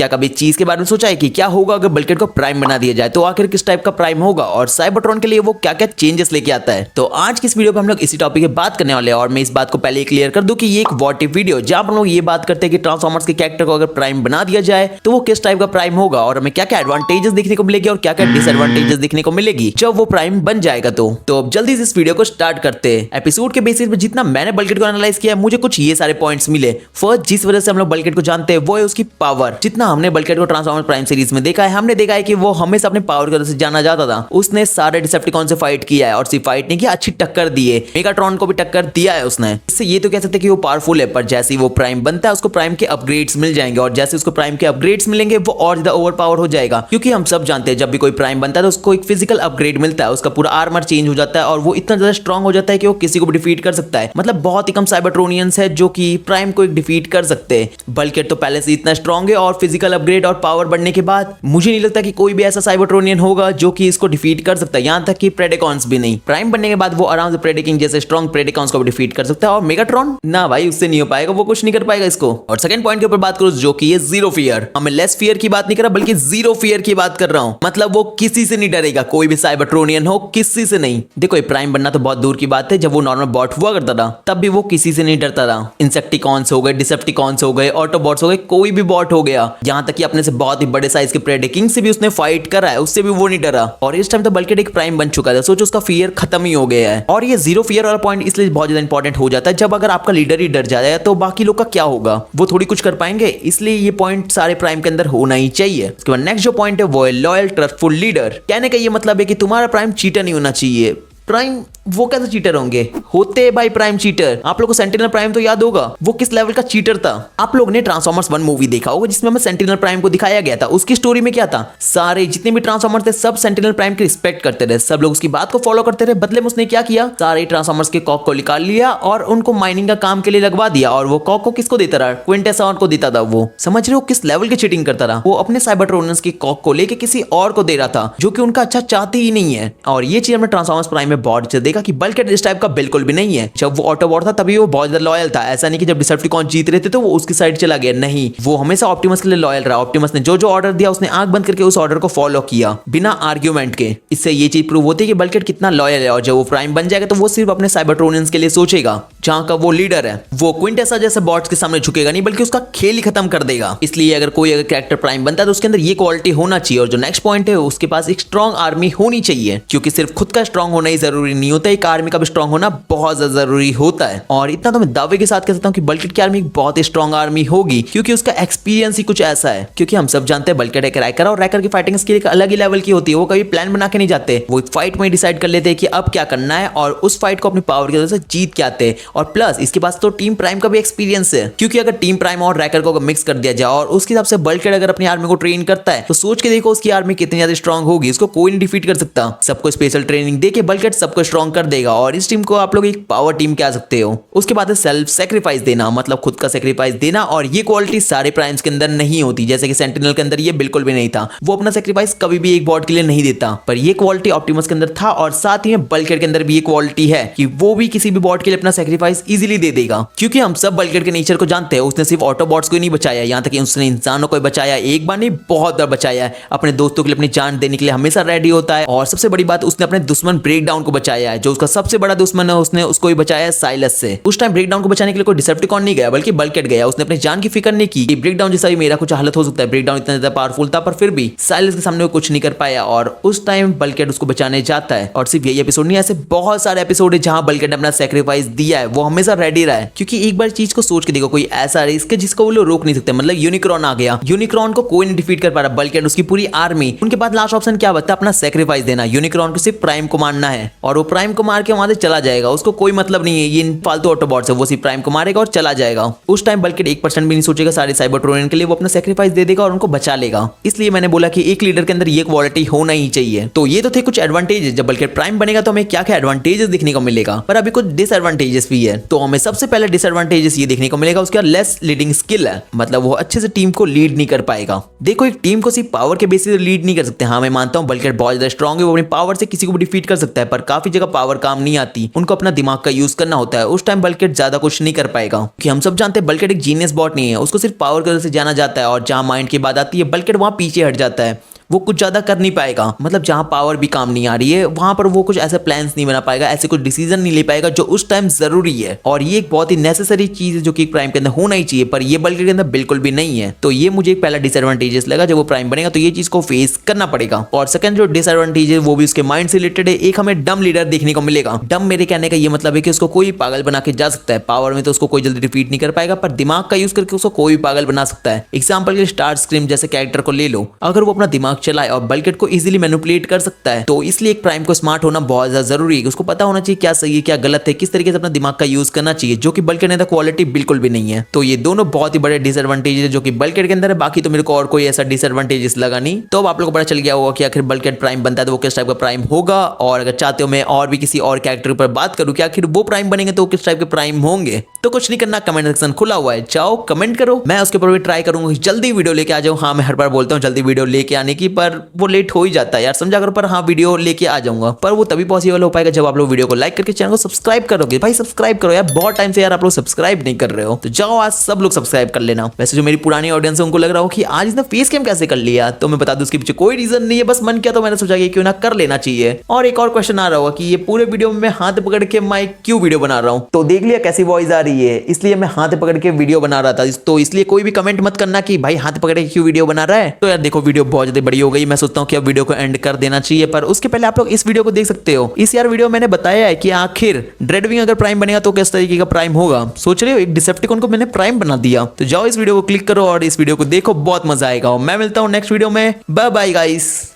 क्या कभी इस चीज के बारे में सोचा है कि क्या होगा अगर बल्किड को प्राइम बना दिया जाए, तो आखिर किस टाइप का प्राइम होगा और साइबरट्रॉन के लिए वो क्या क्या चेंजेस लेके आता है। तो आज की इस वीडियो पे हम लोग इसी टॉपिक पे बात करने वाले हैं। और मैं इस बात को पहले ही क्लियर कर दूं कि ये एक व्हाट इफ वीडियो, जहां हम लोग ये बात करते हैं कि ट्रांसफॉर्मर्स के कैरेक्टर को अगर प्राइम बना दिया जाए तो वो किस टाइप का प्राइम होगा और हमें क्या क्या एडवांटेजेस देखने को मिलेगी और क्या क्या डिसएडवांटेजेस देखने को मिलेगी जब वो प्राइम बन जाएगा। तो अब जल्दी से इस वीडियो को स्टार्ट करते हैं। एपिसोड के बेसिस पे जितना मैंने बल्किड को एनालाइज किया मुझे कुछ ये सारे पॉइंट्स मिले। फर्स्ट, जिस वजह से हम लोग बल्किड को जानते हैं वो है उसकी पावर। जितना हमने बल्किड को ट्रांसफॉर्मर प्राइम सीरीज में देखा है, हमने देखा है कि वो हमेशा अपने पावर की वजह से जाना जाता था। उसने सारे डिसेप्टिकॉन से फाइट किया है और सिर्फ फाइट नहीं किया, अच्छी टक्कर दी है। मेगाट्रॉन को भी टक्कर दिया है उसने। इससे ये तो कह सकते हैं कि वो पावरफुल है, पर जैसे ही वो प्राइम बनता है उसको प्राइम के अपग्रेड्स मिल जाएंगे और जैसे उसको प्राइम के अपग्रेड्स मिलेंगे वो और ज्यादा ओवर पावर हो जाएगा। क्योंकि हम सब जानते हैं जब भी कोई प्राइम बनता है तो उसको एक फिजिकल अपग्रेड मिलता है, उसका पूरा आर्मर चेंज हो जाता है और वो इतना ज्यादा स्ट्रांग हो जाता है कि वो किसी को भी डिफीट कर सकता है। मतलब बहुत ही कम साइबरट्रोनियंस है जो कि प्राइम को एक डिफीट कर सकते हैं। बल्किड तो पहले से इतना स्ट्रांग है और फिजिकल अपग्रेड और पावर बढ़ने के बाद मुझे नहीं लगता कि कोई भी ऐसा साइबरट्रोनियन होगा जो कि इसको डिफीट कर सकता है। यहां तक कि प्रेडिकॉन्स भी नहीं। प्राइम बनने के बाद वो आराम से प्रेडिकिंग जैसे स्ट्रांग प्रेडिकॉन्स को भी डिफीट कर सकता है। और मेगाट्रॉन ना भाई, उससे नहीं हो पाएगा, वो कुछ नहीं कर पाएगा इसको। और सेकंड पॉइंट के ऊपर बात करूं जो कि ये जीरो फियर। मैं लेस फियर की बात नहीं कर रहा बल्कि जीरो फियर की बात कर रहा हूं। मतलब वो किसी से नहीं डरेगा, कोई भी साइबरट्रोनियन हो, किसी से नहीं। देखो ये प्राइम बनना तो बहुत दूर की बात है, जब वो नॉर्मल बॉट हुआ करता था तब भी वो किसी से नहीं डरता था। इंसेक्टिकॉन्स हो गए, डिसेप्टिकॉन्स हो गए, ऑटोबॉट्स हो गए, कोई भी बॉट हो गया, यहां तक कि अपने से बहुत ही बड़े साइज के प्रेडिकिंग से भी उसने फाइट करा है, उससे भी वो नहीं डरा। और इस टाइम तो बल्किड एक प्राइम बन चुका था, सोचो उसका फियर खत्म ही हो गया है। और ये जीरो फियर वाला पॉइंट इसलिए बहुत ज्यादा इंपॉर्टेंट हो जाता है, जब अगर आपका लीडर ही डर जाएगा तो बाकी लोग का क्या होगा, वो थोड़ी कुछ कर पाएंगे। इसलिए ये पॉइंट सारे प्राइम के अंदर होना ही चाहिए। उसके बाद नेक्स्ट जो पॉइंट है वो है लॉयल ट्रस्टफुल लीडर। कहने का ये मतलब है कि तुम्हारा प्राइम चीटर नहीं होना चाहिए। प्राइम वो कैसे चीटर होंगे? होते भाई प्राइम चीटर। आप लोगों को सेंटिनल प्राइम तो याद होगा, वो किस लेवल का चीटर था। आप लोग ने ट्रांसफॉर्मर्स 1 मूवी देखा होगा जिसमें हमें सेंटिनल प्राइम को दिखाया गया था। उसकी स्टोरी में क्या था, सारे जितने भी ट्रांसफॉर्मर्स थे सब सेंटिनल प्राइम की रिस्पेक्ट करते थे, सब लोग उसकी बात को फॉलो करते थे। बदले में उसने क्या किया, सारे ट्रांसफॉर्मर्स के कॉक को निकाल लिया और उनको माइनिंग का काम के लिए लगवा दिया। और वो कॉक को किसको देता रहा, क्विंटेस को देता था। वो समझ रहे हो किस लेवल की चीटिंग करता रहा। वो अपने साइबरट्रोनियंस के कॉक को लेके किसी और को दे रहा था जो कि उनका अच्छा चाहते ही नहीं है। और ये चीज हमने ट्रांसफॉर्मर्स प्राइम में बहुत देखा कि बल्किड इस टाइप का बिल्कुल भी नहीं है। जब वो ऑटोबॉट था तभी वो बहुत ज्यादा लॉयल था। ऐसा नहीं कि जब डिसेप्टिकॉन जीत रहे थे तो वो उसकी साइड चला गया, नहीं, वो हमेशा ऑप्टिमस के लिए लॉयल रहा। ऑप्टिमस ने जो जो ऑर्डर दिया उसने आंख बंद करके उस ऑर्डर को फॉलो किया बिना आर्ग्यूमेंट के। इससे ये चीज प्रूव होती है कि बल्किड कितना लॉयल है। और जब वो प्राइम बन जाएगा तो वो सिर्फ अपने साइबरट्रोनियंस के लिए सोचेगा। जहां का वो लीडर है वो क्विंटेसा जैसे बॉट्स के सामने झुकेगा नहीं, बल्कि उसका खेल ही खत्म कर देगा। इसलिए अगर कोई कैरेक्टर प्राइम बनता है तो उसके अंदर ये क्वालिटी होना चाहिए। और जो नेक्स्ट पॉइंट है, उसके पास एक स्ट्रॉन्ग आर्मी होनी चाहिए। क्योंकि सिर्फ खुद का स्ट्रॉन्ग होना ही जरूरी नहीं होता, एक आर्मी का भी स्ट्रॉन्ग होना बहुत ज्यादा जरूरी होता है। और इतना तो मैं दावे के साथ कह सकता हूं कि बल्किड की आर्मी बहुत ही स्ट्रॉन्ग आर्मी होगी, क्योंकि उसका एक्सपीरियंस ही कुछ ऐसा है। क्योंकि हम सब जानते हैं बल्किड एक रैकर और रैकर की फाइटिंग स्किल एक अलग ही लेवल की होती है। वो कभी प्लान बना के नहीं जाते, वो फाइट में डिसाइड कर लेते हैं कि अब क्या करना है और उस फाइट को अपनी पावर की वजह से जीत के आते हैं। और प्लस इसके पास तो टीम प्राइम का भी एक्सपीरियंस है। क्योंकि अगर टीम प्राइम और रैकर को मिक्स कर दिया जाए और उसके हिसाब से बल्किड अगर अपनी आर्मी को ट्रेन करता है तो सोच के देखो उसकी आर्मी कितनी ज्यादा स्ट्रॉन्ग होगी। उसको कोई नहीं डिफीट कर सकता। सबको स्पेशल ट्रेनिंग देके बल्किड सबको स्ट्रॉन्ग कर देगा। और इस टीम को आप लोग एक पावर टीम कह सकते हो। उसके बाद सेल्फ सेक्रीफाइस देना, मतलब खुद का सेक्रीफाइस देना। और ये क्वालिटी सारे प्राइम्स के अंदर नहीं होती, जैसे कि सेंटिनल के अंदर ये बिल्कुल भी नहीं था। वो अपना सेक्रीफाइस कभी भी एक बॉट के लिए नहीं देता, पर ये क्वालिटी ऑप्टिमस के अंदर था। और साथ ही में बल्किड के अंदर भी ये क्वालिटी है कि वो भी किसी भी बॉट के लिए अपना सेक्रीफाइस इजीली दे देगा। क्योंकि हम सब बल्किड के नेचर को जानते हैं। उसने सिर्फ ऑटोबॉट्स को ही नहीं बचाया, यहां तक कि उसने इंसानों को बचाया। एक बार नहीं, बहुत बार बचाया है। अपने दोस्तों के लिए अपनी जान देने के लिए हमेशा रेडी होता है। और सबसे बड़ी बात, उसने अपने दुश्मन ब्रेकडाउन को बचाया है, जो उसका सबसे बड़ा दुश्मन है। उसने उसको ही बचाया है साइलस से। उस टाइम ब्रेकडाउन को बचाने के लिए कोई डिसेप्टिकॉन नहीं गया, बल्कि बल्किड गया। उसने अपनी जान की फिक्र नहीं की। ब्रेकडाउन जैसा भी मेरा कुछ हालत हो सकता है, ब्रेकडाउन इतना ज्यादा पावरफुल था, पर फिर भी साइलस के सामने वो कुछ नहीं कर पाया। और उस टाइम बल्किड उसको बचाने जाता है। और सिर्फ यही एपिसोड नहीं, ऐसे बहुत सारे एपिसोड है जहां बल्किड ने अपना सेक्रीफाइस दिया है। वो हमेशा रेडी रहा है। क्योंकि एक बार चीज को सोच के देखो, कोई ऐसा रिस्क है जिसको वो लोग रोक नहीं सकते। मतलब यूनिक्रॉन आ गया, यूनिक्रॉन को कोई नहीं डिफीट कर पा रहा, बल्किड उसकी पूरी आर्मी। उनके पास लास्ट ऑप्शन क्या बता, अपना सेक्रीफाइस देना। यूनिक्रॉन को सिर्फ प्राइम को मारना है और वो प्राइम को मार के वहां से चला जाएगा। उसको कोई मतलब नहीं है ये फालतू ऑटोबॉट्स है, वो सिर्फ प्राइम को मारेगा और चला जाएगा। उस टाइम बल्किड 1% भी नहीं सोचेगा सारे साइबरट्रोनियन के लिए, वो अपना सेक्रीफाइस दे देगा और उनको बचा लेगा। इसलिए मैंने बोला कि एक लीडर के अंदर ये क्वालिटी होना ही चाहिए। तो ये तो थे कुछ एडवांटेजेस। जब बल्किड प्राइम बनेगा तो हमें क्या क्या एडवांटेजेस देखने को मिलेगा, पर अभी कुछ डिसएडवांटेजेस भी है। तो हमें सबसे पहले डिसएडवांटेजेस ये देखने को मिलेगा, उसका लेस लीडिंग स्किल है। मतलब वो अच्छे से टीम को लीड नहीं कर पाएगा। देखो एक टीम को सिर्फ पावर के बेसिस पे लीड नहीं कर सकते। हाँ मैं मानता हूँ बल्किड बहुत ज्यादा स्ट्रांग है, वो अपनी पावर से किसी को भी डिफीट कर सकता है, पर काफी जगह पावर काम नहीं आती, उनको अपना दिमाग का यूज करना होता है, उस टाइम बल्किड ज्यादा कुछ नहीं कर पाएगा कि हम सब जानते हैं बल्किड एक जीनियस बॉट नहीं है, उसको सिर्फ पावर की वजह से जाना जाता है और जहां माइंड की बात आती है बल्किड वहां पीछे हट जाता है, वो कुछ ज्यादा कर नहीं पाएगा। मतलब जहां पावर भी काम नहीं आ रही है वहां पर वो कुछ ऐसे प्लान्स नहीं बना पाएगा, ऐसे कुछ डिसीजन नहीं ले पाएगा जो उस टाइम जरूरी है। और ये एक बहुत ही नेसेसरी चीज है जो कि प्राइम के अंदर होना ही चाहिए, पर ये बल्किड के अंदर बिल्कुल भी नहीं है। तो ये मुझे एक पहला डिसएडवांटेजेस लगा, जब वो प्राइम बनेगा तो ये चीज को फेस करना पड़ेगा। और सेकंड जो डिसएडवांटेज है वो भी उसके माइंड से रिलेटेड है। एक हमें डम लीडर देखने को मिलेगा। डम मेरे कहने का ये मतलब है कि उसको कोई पागल बना के जा सकता है, पावर में तो उसको कोई जल्दी डिफीट नहीं कर पाएगा, पर दिमाग का यूज करके उसको कोई भी पागल बना सकता है। एग्जाम्पल के लिए स्टार स्क्रीम जैसे कैरेक्टर को ले लो, अगर वो अपना दिमाग चलाए और बल्किड को इजीली मैनिपुलेट कर सकता है, तो इसलिए एक प्राइम को स्मार्ट होना बहुत ज्यादा जरूरी है। उसको पता होना चाहिए क्या सही है क्या गलत है, किस तरीके से अपना दिमाग का यूज करना चाहिए, जो कि बल्किड के अंदर क्वालिटी बिल्कुल भी नहीं है। तो ये दोनों बहुत ही बड़े डिसएडवांटेज है जो कि बल्किड के अंदर है। बाकी तो मेरे को और कोई ऐसा डिसएडवांटेजेस लगा नहीं। तो अब आप लोगों को पता चल गया होगा कि आखिर बल्किड प्राइम बनता है तो वो किस टाइप का प्राइम होगा। और अगर चाहते हो मैं और भी किसी और कैरेक्टर पर बात करूं कि आखिर वो प्राइम बनेंगे तो किस टाइप के प्राइम होंगे, तो कुछ नहीं करना, कमेंट सेक्शन खुला हुआ है, जाओ कमेंट करो, मैं उसके ऊपर भी ट्राई करूंगा जल्दी वीडियो लेके आ जाऊं। हाँ मैं हर बार बोलता हूँ जल्दी वीडियो लेके आने की, पर वो लेट हो ही जाता है यार, समझा करो। पर हाँ वीडियो लेके आ जाऊंगा, पर वो तभी पॉसिबल हो पाएगा जब आप लोग वीडियो को लाइक करके चैनल को सब्सक्राइब करोगे। भाई सब्सक्राइब करो यार, बहुत टाइम से यार आप लोग सब्सक्राइब नहीं कर रहे हो, तो जाओ आज सब लोग सब्सक्राइब कर लेना। वैसे जो मेरी पुरानी ऑडियंस है उनको लग रहा हो कि आज इसने फेस कैम कैसे कर लिया, तो मैं बता दूं उसके पीछे कोई रीजन नहीं है, बस मन किया तो मैंने सोचा कि क्यों ना कर लेना चाहिए। और एक और क्वेश्चन आ रहा होगा कि ये पूरे वीडियो में मैं हाथ पकड़ के माइक क्यों वीडियो बना रहा हूँ, तो देख लिया कैसी वॉइस आ रही है, इसलिए मैं हाथ पकड़ के वीडियो बना रहा था। तो इसलिए कोई भी कमेंट मत करना कि भाई हाथ पकड़ के क्यों वीडियो बना रहा है। तो यार देखो वीडियो बहुत ज्यादा बड़ी हो गई, मैं सोचता हूँ कि अब वीडियो को एंड कर देना चाहिए, पर उसके पहले आप लोग इस वीडियो को देख सकते हो। इस यार वीडियो में मैंने बताया है कि आखिर ड्रेडविंग अगर प्राइम बनेगा तो किस तरीके का प्राइम होगा। सोच रहे हो एक डिसेप्टिकॉन को मैंने प्राइम बना दिया। तो जाओ इस वीडियो को क्लिक करो और इस वीडियो को देखो, बहुत मजा आएगा। मैं मिलता हूँ नेक्स्ट वीडियो में, बाय बाय गाइस।